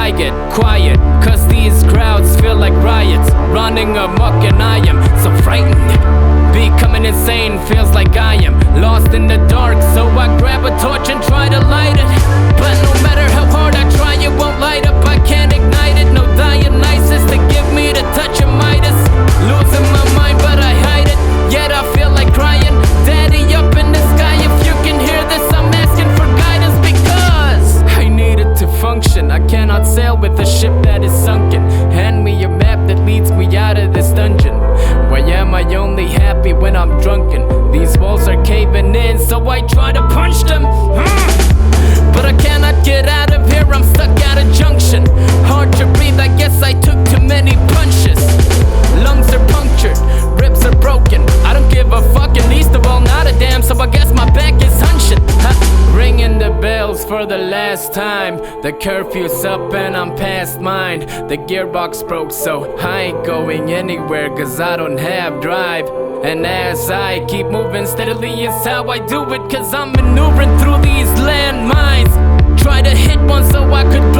I get quiet, cause these crowds feel like riots, running amok and I am so frightened. Becoming insane feels like I am lost in the dark, so I grab a torch and try to light it. But no matter how hard I try, it won't light up, I can't ignite it. No Dionysus to give me the touch of Midas. Losing my mind but I hide it, yet I feel like crying. Daddy up in the sky, if you can hear this, I'm asking for guidance, because I need it to function. I cannot sail with a ship that is sunken. Hand me a map that leads me out of this dungeon. Why am I only happy when I'm drunken? These walls are caving in, so I try to punch them. But I cannot get out of here, I'm stuck at a junction. Hard to breathe, I guess I took too many punches. Lungs are punctured, ribs are broken. I don't give a fuck, and least of all not a damn, so I guess my back is hunching. Ringing the bells for the last time. The curfew's up and I'm past mine. The gearbox broke, so I ain't going anywhere, cause I don't have drive. And as I keep moving steadily is how I do it, cause I'm maneuvering through these landmines. Try to hit one so I could